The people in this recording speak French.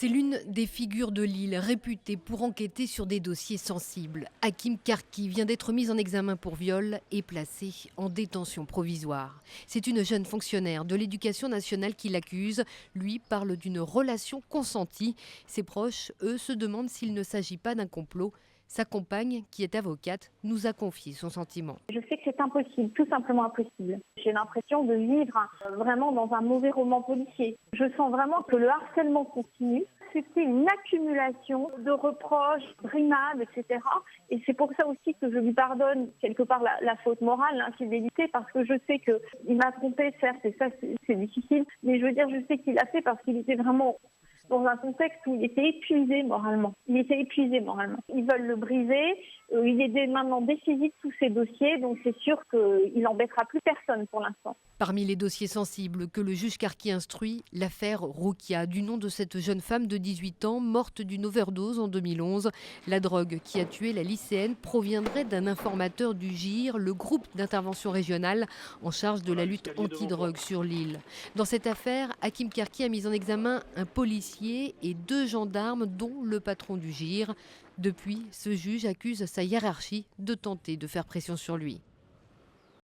C'est l'une des figures de Lille réputée pour enquêter sur des dossiers sensibles. Hakim Karki vient d'être mise en examen pour viol et placée en détention provisoire. C'est une jeune fonctionnaire de l'Éducation nationale qui l'accuse. Lui parle d'une relation consentie. Ses proches, eux, se demandent s'il ne s'agit pas d'un complot. Sa compagne, qui est avocate, nous a confié son sentiment. Je sais que c'est impossible, tout simplement impossible. J'ai l'impression de vivre vraiment dans un mauvais roman policier. Je sens vraiment que le harcèlement continue. C'était une accumulation de reproches, brimades, etc. Et c'est pour ça aussi que je lui pardonne quelque part la faute morale, l'infidélité, parce que je sais qu'il m'a trompée, certes, et ça c'est difficile. Mais je veux dire, je sais qu'il l'a fait parce qu'il était vraiment dans un contexte où il était épuisé moralement. Ils veulent le briser. Il est maintenant dessaisi de tous ces dossiers, donc c'est sûr qu'il n'embêtera plus personne pour l'instant. Parmi les dossiers sensibles que le juge Karki instruit, l'affaire Roukia, du nom de cette jeune femme de 18 ans, morte d'une overdose en 2011. La drogue qui a tué la lycéenne proviendrait d'un informateur du GIR, le groupe d'intervention régionale en charge de la lutte anti-drogue sur l'île. Dans cette affaire, Hakim Karki a mis en examen un policier et 2 gendarmes, dont le patron du GIR. Depuis, ce juge accuse sa hiérarchie de tenter de faire pression sur lui.